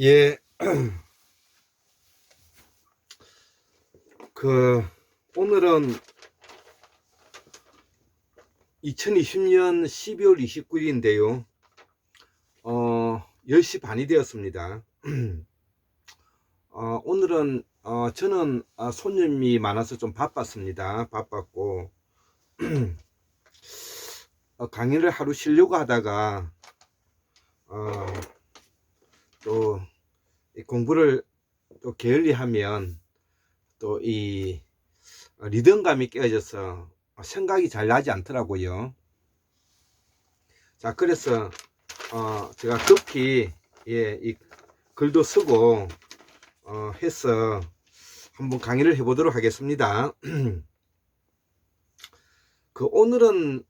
예, 그, 오늘은 2020년 12월 29일인데요. 10시 반이 되었습니다. 오늘은, 저는 손님이 많아서 좀 바빴습니다. 바빴고, 강의를 하루 쉬려고 하다가, 어, 또, 이 공부를 또 게을리하면, 또 이 리듬감이 깨어져서 생각이 잘 나지 않더라고요. 자, 그래서 제가 급히 이 글도 쓰고 해서 한번 강의를 해보도록 하겠습니다. 오늘은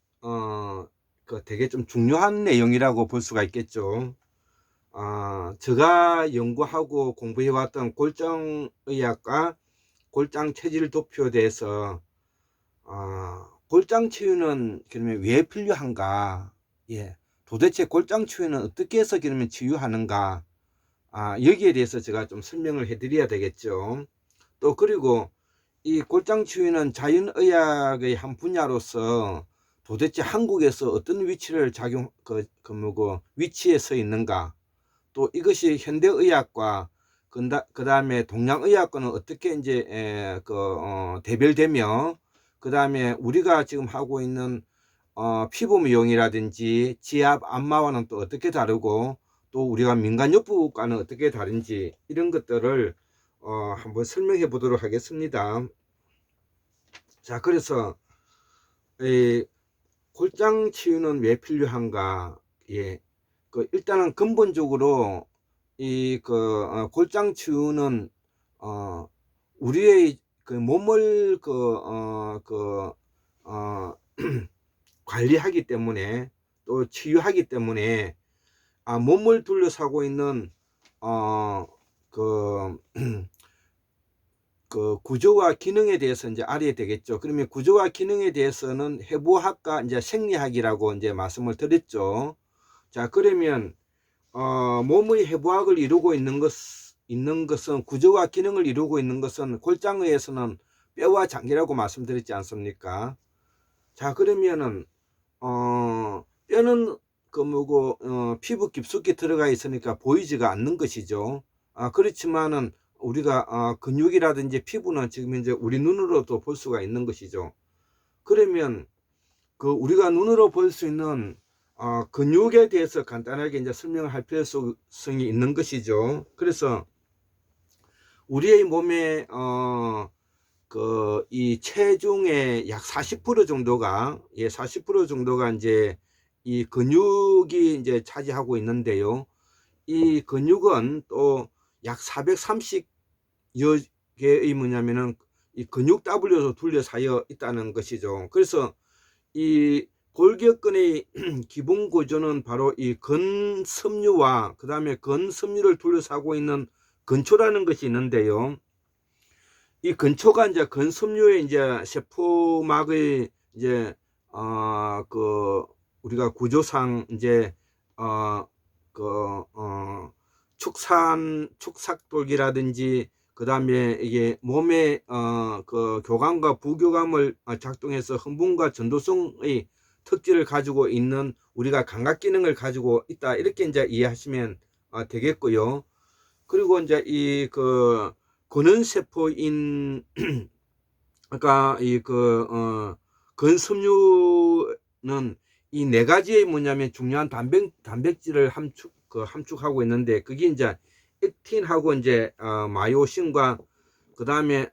되게 좀 중요한 내용이라고 볼 수가 있겠죠. 제가 연구하고 공부해왔던 골장의학과 골장체질 도표에 대해서 골장 치유는 그러면 왜 필요한가? 도대체 골장 치유는 어떻게 해서 그러면 치유하는가? 여기에 대해서 제가 좀 설명을 해드려야 되겠죠. 또 그리고 이 골장 치유는 자연의학의 한 분야로서 도대체 한국에서 어떤 위치를 위치에 서 있는가? 또 이것이 현대의학과 그 다음에 동양의학과는 어떻게 이제 대별되며 그 다음에 우리가 지금 하고 있는 피부 미용이라든지 지압 안마와는 또 어떻게 다르고 또 우리가 민간요법과는 어떻게 다른지 이런 것들을 한번 설명해 보도록 하겠습니다. 자, 그래서 이 골장 치유는 왜 필요한가? 일단은 근본적으로 골장 치유는 우리의 몸을 관리하기 때문에 또 치유하기 때문에 몸을 둘러싸고 있는 구조와 기능에 대해서 이제 알아야 되겠죠. 그러면 구조와 기능에 대해서는 해부학과 이제 생리학이라고 이제 말씀을 드렸죠. 자, 그러면 몸의 해부학을 이루고 있는 것은 구조와 기능을 이루고 있는 것은 골장의에서는 뼈와 장기라고 말씀드렸지 않습니까? 자, 그러면은 뼈는 피부 깊숙이 들어가 있으니까 보이지가 않는 것이죠. 그렇지만은 우리가 근육이라든지 피부는 지금 이제 우리 눈으로도 볼 수가 있는 것이죠. 그러면 우리가 눈으로 볼 수 있는 근육에 대해서 간단하게 이제 설명을 할 필요성이 있는 것이죠. 그래서 우리의 몸에 이 체중의 약 40% 정도가 40% 정도가 이제 이 근육이 이제 차지하고 있는데요. 이 근육은 또 약 430여 개의 뭐냐면은 이 근육 W로 둘러싸여 있다는 것이죠. 그래서 이 골격근의 기본 구조는 바로 이 근섬유와 그 다음에 근섬유를 둘러싸고 있는 근초라는 것이 있는데요. 이 근초가 이제 근섬유의 이제 세포막의 이제 우리가 구조상 이제 축삭돌기라든지 그 다음에 이게 몸의 교감과 부교감을 작동해서 흥분과 전도성의 특질을 가지고 있는 우리가 감각 기능을 가지고 있다 이렇게 이제 이해하시면 되겠고요. 그리고 이제 근원세포인 아까 근섬유는 이 네 가지의 뭐냐면 중요한 단백질을 함축하고 있는데 그게 이제 액틴하고 이제 마이오신과 그 다음에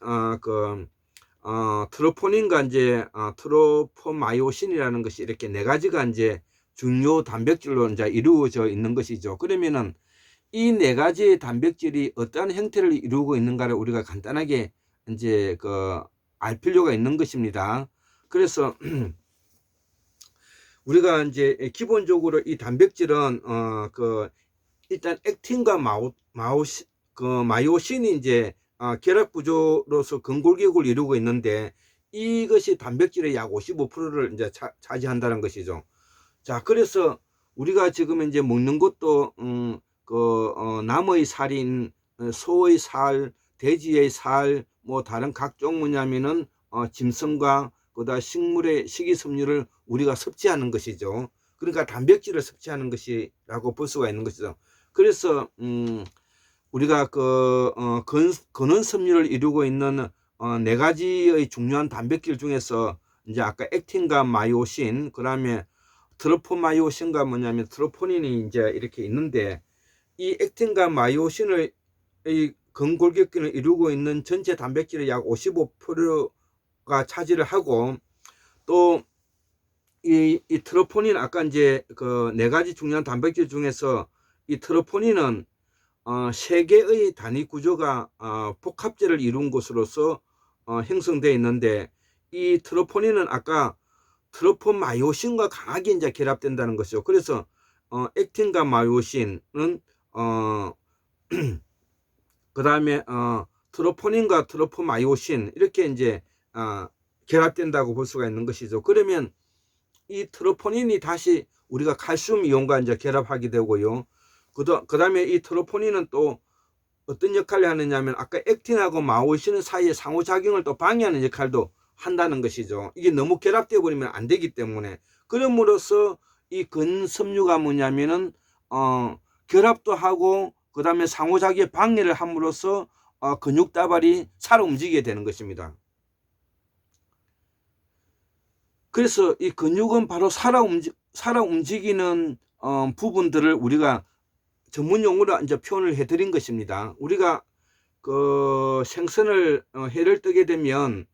트로포닌과 이제 트로포마이오신이라는 것이 이렇게 네 가지가 이제 중요 단백질로 이제 이루어져 있는 것이죠. 그러면은 이 네 가지의 단백질이 어떠한 형태를 이루고 있는가를 우리가 간단하게 이제 알 필요가 있는 것입니다. 그래서 우리가 이제 기본적으로 이 단백질은 일단 액틴과 마이오신이 이제 결합 구조로서 근골격을 이루고 있는데 이것이 단백질의 약 55%를 이제 차지한다는 것이죠. 자, 그래서 우리가 지금 이제 먹는 것도 나무의 살인, 소의 살, 돼지의 살, 뭐 다른 각종 뭐냐면은 짐승과 그다음 식물의 식이섬유를 우리가 섭취하는 것이죠. 그러니까 단백질을 섭취하는 것이라고 볼 수가 있는 것이죠. 그래서 우리가 근원섬유를 이루고 있는 네 가지의 중요한 단백질 중에서 이제 아까 액틴과 마이오신, 그다음에 트로포마이오신과 뭐냐면 트로포닌이 이제 이렇게 있는데, 이 액틴과 마이오신을 이 근골격근을 이루고 있는 전체 단백질의 약 55%가 차지를 하고, 또 이 트로포닌, 아까 이제 그 네 가지 중요한 단백질 중에서 이 트로포닌은 세 개의 단위 구조가 복합제를 이룬 것으로서 형성되어 있는데, 이 트로포닌은 아까 트로포마이오신과 강하게 이제 결합된다는 것이죠. 그래서 액틴과 마이오신은 그 다음에 트로포닌과 트로포마이오신 이렇게 이제 결합된다고 볼 수가 있는 것이죠. 그러면 이 트로포닌이 다시 우리가 칼슘 이온과 이제 결합하게 되고요. 그 다음에 이 트로포닌은 또 어떤 역할을 하느냐면 아까 액틴하고 마이오신 사이의 상호작용을 또 방해하는 역할도 한다는 것이죠. 이게 너무 결합되어 버리면 안 되기 때문에. 그럼으로써 이 근섬유가 뭐냐면은 결합도 하고 그 다음에 상호작용에 방해를 함으로써 근육다발이 살아 움직이게 되는 것입니다. 그래서 이 근육은 바로 살아 움직이는 부분들을 우리가 전문 용어로 이제 표현을 해드린 것입니다. 우리가 그 생선을 해를 뜨게 되면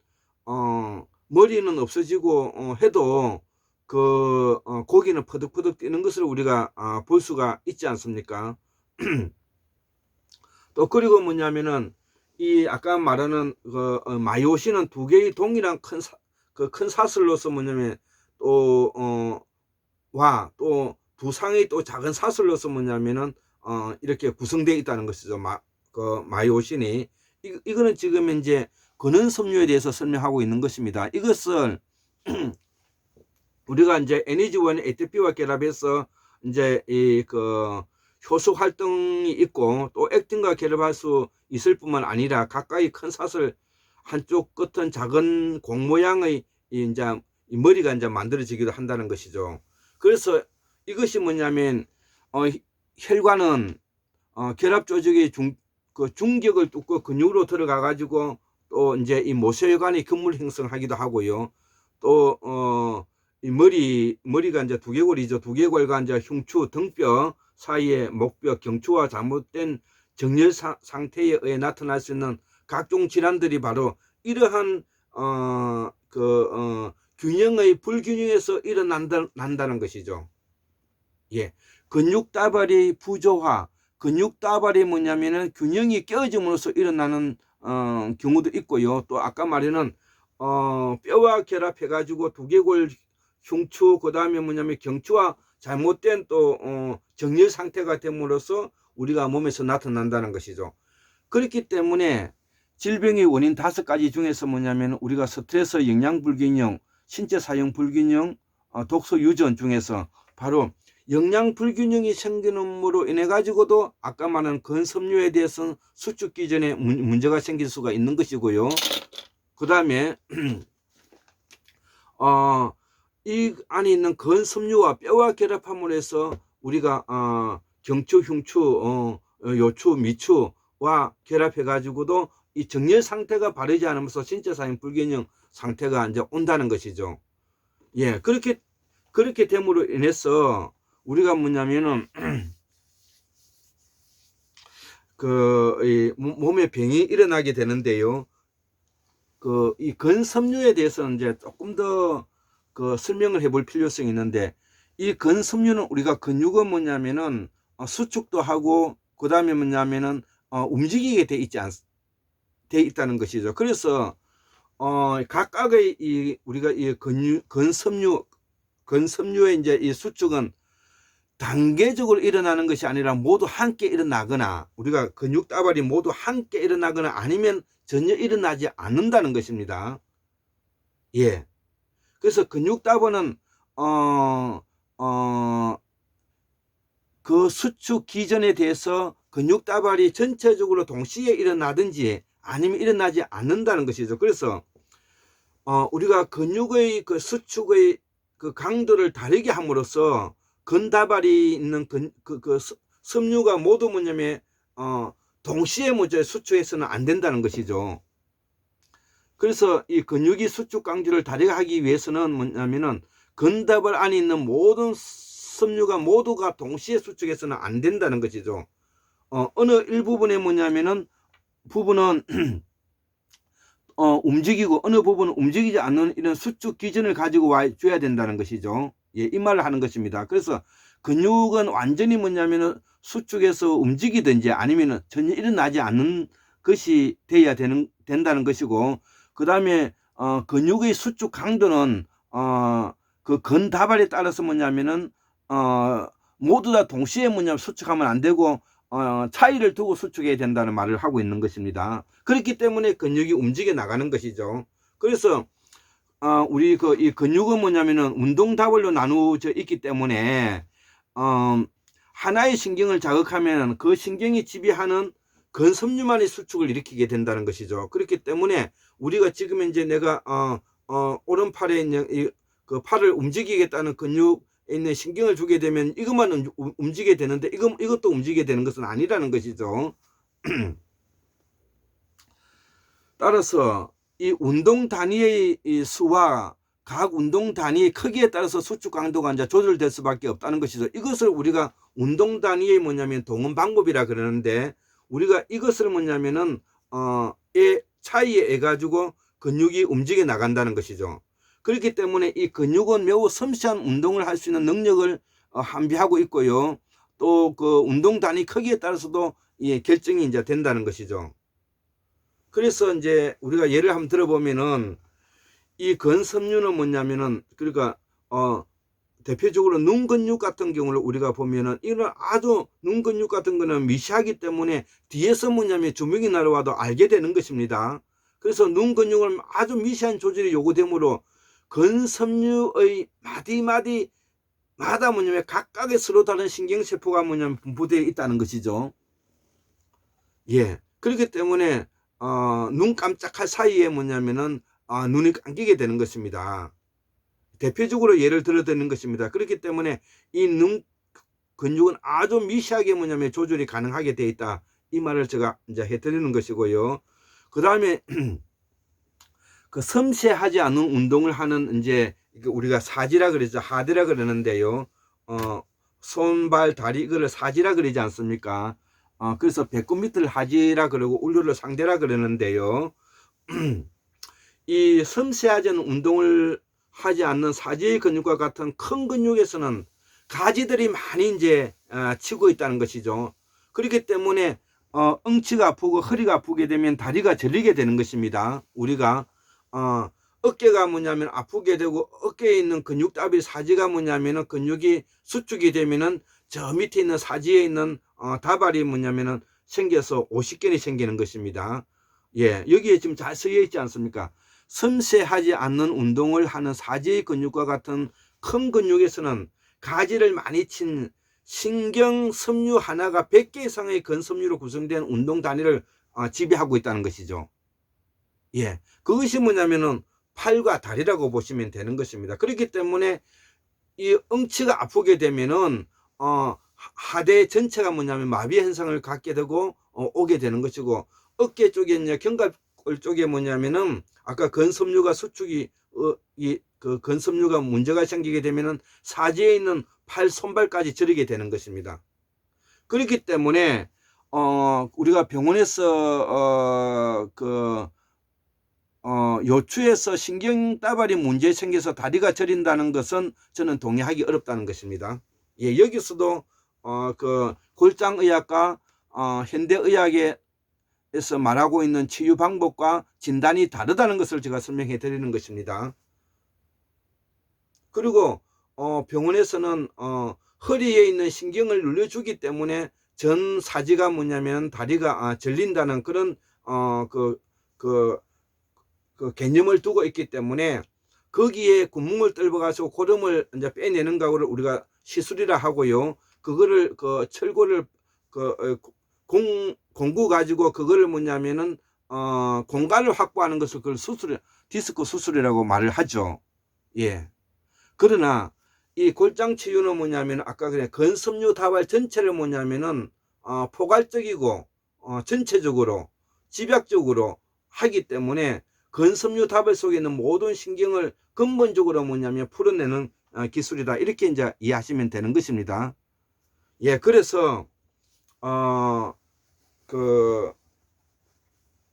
머리는 없어지고 해도 그 고기는 퍼득퍼득 뛰는 것을 우리가 볼 수가 있지 않습니까? 또 그리고 뭐냐면은 이 아까 말하는 그 마이오신은 두 개의 동일한 큰 사슬로서 뭐냐면 또 또 두 상의 또 작은 사슬로서 뭐냐면은 이렇게 구성되어 있다는 것이죠. 마이오신이 이거는 지금 이제 근원섬유에 대해서 설명하고 있는 것입니다. 이것을 우리가 이제 에너지1 ATP와 결합해서 이제 이 효소 활동이 있고, 또 액틴과 결합할 수 있을 뿐만 아니라 가까이 큰 사슬 한쪽 끝은 작은 공 모양의 이제 머리가 이제 만들어지기도 한다는 것이죠. 그래서 이것이 뭐냐면 혈관은 결합 조직의 중격을 뚫고 근육으로 들어가 가지고 또 이제 이 모세혈관이 근물 형성하기도 하고요. 또 이 머리가 이제 두개골이죠. 두개골과 이제 흉추, 등뼈 사이에 목뼈, 경추와 잘못된 정렬 상태에 의해 나타날 수 있는 각종 질환들이 바로 이러한 균형의 불균형에서 일어난다는 것이죠. 예, 근육다발의 부조화, 근육다발이 뭐냐면은 균형이 깨어짐으로써 일어나는 경우도 있고요. 또 아까 말하는 뼈와 결합해 가지고 두개골, 흉추, 그 다음에 뭐냐면 경추와 잘못된 또 정렬 상태가 됨으로써 우리가 몸에서 나타난다는 것이죠. 그렇기 때문에 질병의 원인 5가지 중에서 뭐냐면 우리가 스트레스, 영양 불균형, 신체 사용 불균형, 독소 유전 중에서 바로 영양 불균형이 생기는으로 인해 가지고도 아까 말한 근섬유에 대해서는 수축 기전에 문제가 생길 수가 있는 것이고요. 그 다음에 이 안에 있는 근섬유와 뼈와 결합함으로 해서 우리가 경추, 흉추, 요추, 미추와 결합해 가지고도 이 정렬 상태가 바르지 않으면서 신체 사용 불균형 상태가 이제 온다는 것이죠. 예, 그렇게 됨으로 인해서 우리가 뭐냐면은 이 몸에 병이 일어나게 되는데요. 이 근섬유에 대해서는 이제 조금 더 설명을 해볼 필요성이 있는데, 이 근섬유는 우리가 근육은 뭐냐면은 수축도 하고 그 다음에 뭐냐면은 움직이게 돼 있다는 것이죠. 그래서 각각의 우리가 이 근섬유의 이제 이 수축은 단계적으로 일어나는 것이 아니라 모두 함께 일어나거나, 우리가 근육 다발이 모두 함께 일어나거나 아니면 전혀 일어나지 않는다는 것입니다. 예. 그래서 근육 다발은 그 수축 기전에 대해서 근육 다발이 전체적으로 동시에 일어나든지 아니면 일어나지 않는다는 것이죠. 그래서 우리가 근육의 그 수축의 그 강도를 다르게 함으로써 근다발이 있는 섬유가 모두 뭐냐면 동시에 먼저 수축해서는 안 된다는 것이죠. 그래서 이 근육이 수축 강도를 다르게 하기 위해서는 뭐냐면은 근다발 안에 있는 모든 섬유가 모두가 동시에 수축해서는 안 된다는 것이죠. 어느 일부분에 뭐냐면은 부분은 움직이고 어느 부분은 움직이지 않는 이런 수축 기전을 가지고 와 줘야 된다는 것이죠. 예, 이 말을 하는 것입니다. 그래서 근육은 완전히 뭐냐면은 수축해서 움직이든지 아니면은 전혀 일어나지 않는 것이 돼야 된다는 것이고, 그 다음에 근육의 수축 강도는 그 근다발에 따라서 뭐냐면은 모두 다 동시에 뭐냐면 수축하면 안 되고 차이를 두고 수축해야 된다는 말을 하고 있는 것입니다. 그렇기 때문에 근육이 움직여 나가는 것이죠. 그래서 우리 이 근육은 뭐냐면은 운동다발로 나누어져 있기 때문에 하나의 신경을 자극하면 그 신경이 지배하는 근섬유만의 수축을 일으키게 된다는 것이죠. 그렇기 때문에 우리가 지금 이제 내가 오른팔에 있는 그 팔을 움직이겠다는 근육에 있는 신경을 주게 되면 이것만 움직이게 되는데 이것도 움직이게 되는 것은 아니라는 것이죠. 따라서 이 운동 단위의 수와 각 운동 단위의 크기에 따라서 수축 강도가 이제 조절될 수밖에 없다는 것이죠. 이것을 우리가 운동 단위의 뭐냐면 동원 방법이라 그러는데, 우리가 이것을 뭐냐면은 차이에 의해 가지고 근육이 움직여 나간다는 것이죠. 그렇기 때문에 이 근육은 매우 섬세한 운동을 할 수 있는 능력을 함비하고 있고요. 또 그 운동 단위 크기에 따라서도 결정이 이제 된다는 것이죠. 그래서 이제 우리가 예를 한번 들어보면은 이 근섬유는 뭐냐면은 그러니까 대표적으로 눈 근육 같은 경우를 우리가 보면은 이런 아주 눈 근육 같은 거는 미시하기 때문에 뒤에서 뭐냐면 주먹이 날아와도 알게 되는 것입니다. 그래서 눈 근육은 아주 미시한 조절이 요구되므로 근섬유의 마디마디마다 뭐냐면 각각의 서로 다른 신경세포가 뭐냐면 분포되어 있다는 것이죠. 예. 그렇기 때문에 눈 깜짝할 사이에 뭐냐면은 눈이 감기게 되는 것입니다. 대표적으로 예를 들어 드리는 것입니다. 그렇기 때문에 이 눈 근육은 아주 미시하게 뭐냐면 조절이 가능하게 되어 있다. 이 말을 제가 이제 해드리는 것이고요. 그 다음에 그 섬세하지 않은 운동을 하는 이제 우리가 사지라 그러죠. 하드라 그러는데요. 손발 다리 이거를 사지라 그러지 않습니까? 그래서 배꼽 밑을 하지라 그러고 울루를 상대라 그러는데요. 이 섬세하지 않은 운동을 하지 않는 사지의 근육과 같은 큰 근육에서는 가지들이 많이 이제 치고 있다는 것이죠. 그렇기 때문에 엉치가 아프고 허리가 아프게 되면 다리가 저리게 되는 것입니다. 우리가 어깨가 뭐냐면 아프게 되고 어깨에 있는 근육 따비 사지가 뭐냐면은 근육이 수축이 되면은 저 밑에 있는 사지에 있는 다발이 뭐냐면은 생겨서 50견이 생기는 것입니다. 예, 여기에 지금 잘 쓰여 있지 않습니까? 섬세하지 않는 운동을 하는 사지의 근육과 같은 큰 근육에서는 가지를 많이 친 신경 섬유 하나가 100개 이상의 근섬유로 구성된 운동 단위를 지배하고 있다는 것이죠. 예, 그것이 뭐냐면은 팔과 다리라고 보시면 되는 것입니다. 그렇기 때문에 이 엉치가 아프게 되면은 하대 전체가 뭐냐면 마비 현상을 갖게 되고 오게 되는 것이고, 어깨 쪽에 이제 견갑골 쪽에 뭐냐면은 아까 근섬유가 수축이 그 근섬유가 문제가 생기게 되면은 사지에 있는 팔 손발까지 저리게 되는 것입니다. 그렇기 때문에 우리가 병원에서 요추에서 신경다발이 문제 생겨서 다리가 저린다는 것은 저는 동의하기 어렵다는 것입니다. 예, 여기서도 그 골장의학과 현대의학에서 말하고 있는 치유 방법과 진단이 다르다는 것을 제가 설명해 드리는 것입니다. 그리고 병원에서는 허리에 있는 신경을 눌러주기 때문에 전 사지가 뭐냐면 다리가 절린다는 그런 그 개념을 두고 있기 때문에 거기에 구멍을 뚫어 가지고 고름을 이제 빼내는 거를 우리가 시술이라 하고요. 그거를 그 철골을 공구 가지고 그거를 뭐냐면은 공간을 확보하는 것을 그걸 디스크 수술이라고 말을 하죠. 예. 그러나 이 골장 치유는 뭐냐면 아까 그냥 근섬유 다발 전체를 뭐냐면은 포괄적이고 전체적으로 집약적으로 하기 때문에 근섬유 다발 속에 있는 모든 신경을 근본적으로 뭐냐면 풀어내는 기술이다. 이렇게 이제 이해하시면 되는 것입니다. 예, 그래서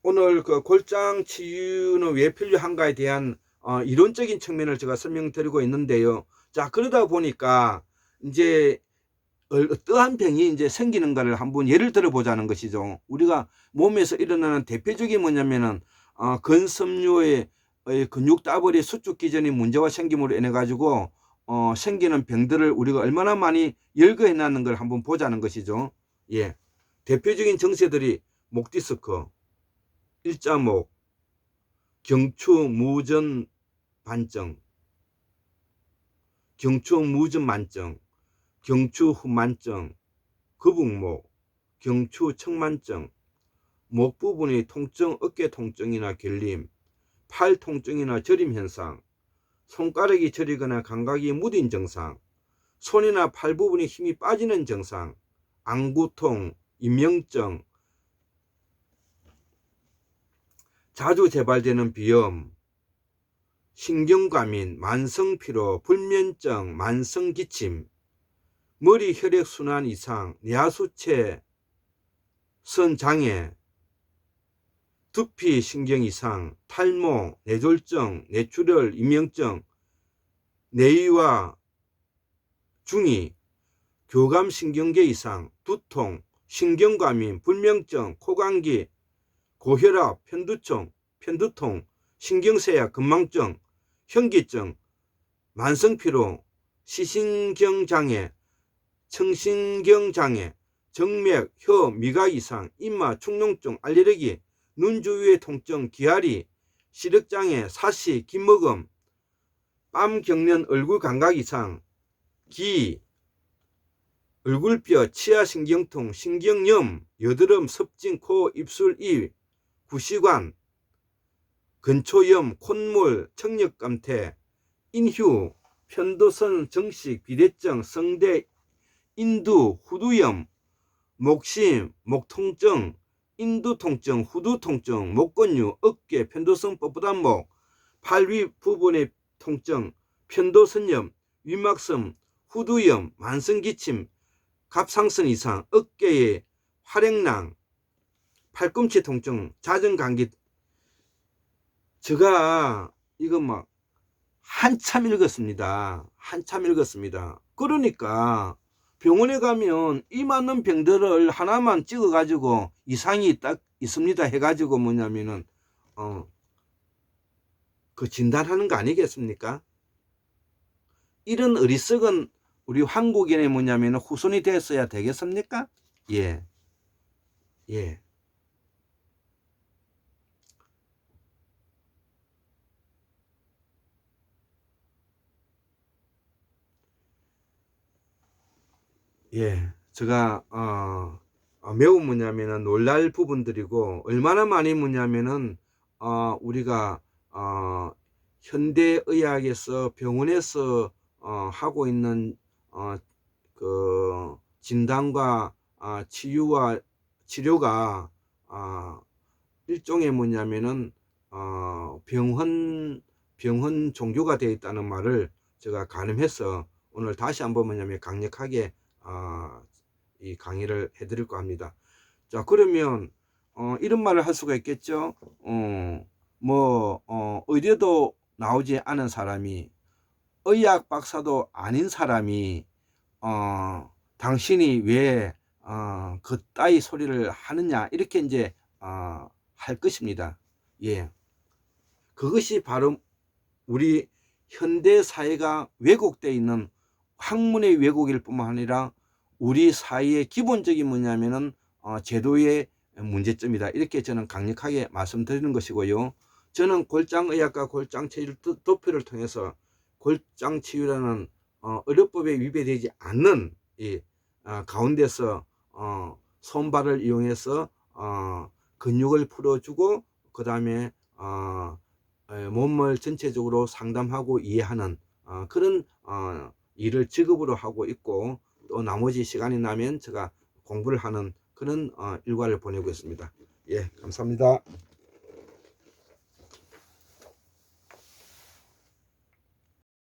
오늘 그 골장 치유는 왜 필요한가에 대한 이론적인 측면을 제가 설명드리고 있는데요. 자, 그러다 보니까 이제 어떠한 병이 이제 생기는가를 한번 예를 들어 보자는 것이죠. 우리가 몸에서 일어나는 대표적인 뭐냐면은 근섬유의 근육 따블이 수축 기전이 문제가 생김으로 인해 가지고 생기는 병들을 우리가 얼마나 많이 열거해 놨는 걸 한번 보자는 것이죠. 예. 대표적인 정세들이 목 디스크, 일자목, 경추 무전 반증, 경추 무전 만증, 경추 후만증, 거북목, 경추 측만증, 목 부분의 통증, 어깨 통증이나 결림, 팔 통증이나 저림 현상, 손가락이 저리거나 감각이 무딘 증상, 손이나 팔 부분에 힘이 빠지는 증상, 안구통, 임명증, 자주 재발되는 비염, 신경과민, 만성피로, 불면증, 만성기침, 머리 혈액순환 이상, 뇌하수체 선장애, 두피 신경 이상, 탈모, 뇌졸중, 뇌출혈, 임명증, 뇌이와 중이, 교감신경계 이상, 두통, 신경과민, 불면증, 코감기, 고혈압, 편두통, 신경쇠약, 건망증, 현기증, 만성피로, 시신경장애, 청신경장애, 정맥, 혀, 미각 이상, 입마, 축농증, 알레르기, 눈 주위의 통증, 기아리, 시력장애, 사시, 김먹음, 뺨 경련, 얼굴 감각 이상, 기, 얼굴뼈, 치아 신경통, 신경염, 여드름, 섭진, 코, 입술, 입, 구시관, 근초염, 콧물, 청력감퇴, 인휴, 편도선 정식, 비대증, 성대, 인두, 후두염, 목심, 목통증, 인두통증, 후두통증, 목근류, 어깨, 편도성 뻣뻣한목, 팔 위 부분의 통증, 편도선염, 위막섬, 후두염, 만성기침, 갑상선 이상, 어깨의 활액낭, 팔꿈치 통증, 잦은 감기. 제가 이거 막 한참 읽었습니다. 한참 읽었습니다. 그러니까 병원에 가면 이 맞는 병들을 하나만 찍어 가지고 이상이 딱 있습니다 해 가지고 뭐냐면은 그 진단하는 거 아니겠습니까? 이런 어리석은 우리 한국인의 뭐냐면은 후손이 됐어야 되겠습니까? 예. 예. 예, 제가 매우 뭐냐면은 놀랄 부분들이고 얼마나 많이 뭐냐면은 우리가 현대의학에서 병원에서 하고 있는 그 진단과 치유와 치료가 일종의 뭐냐면은 병헌 종교가 되어 있다는 말을 제가 가늠해서 오늘 다시 한번 뭐냐면 강력하게 이 강의를 해드릴까 합니다. 자, 그러면 이런 말을 할 수가 있겠죠. 의대도 나오지 않은 사람이, 의학 박사도 아닌 사람이 당신이 왜 그따위 소리를 하느냐 이렇게 이제 할 것입니다. 예, 그것이 바로 우리 현대 사회가 왜곡되어 있는 학문의 왜곡일 뿐만 아니라 우리 사회의 기본적인 뭐냐면은 제도의 문제점이다. 이렇게 저는 강력하게 말씀드리는 것이고요. 저는 골장의학과 골장치유 도표를 통해서 골장치유라는 의료법에 위배되지 않는 가운데서 손발을 이용해서 근육을 풀어주고 그 다음에 몸을 전체적으로 상담하고 이해하는 그런 일을 직업으로 하고 있고, 또 나머지 시간이 나면 제가 공부를 하는 그런 일과를 보내고 있습니다. 예, 감사합니다.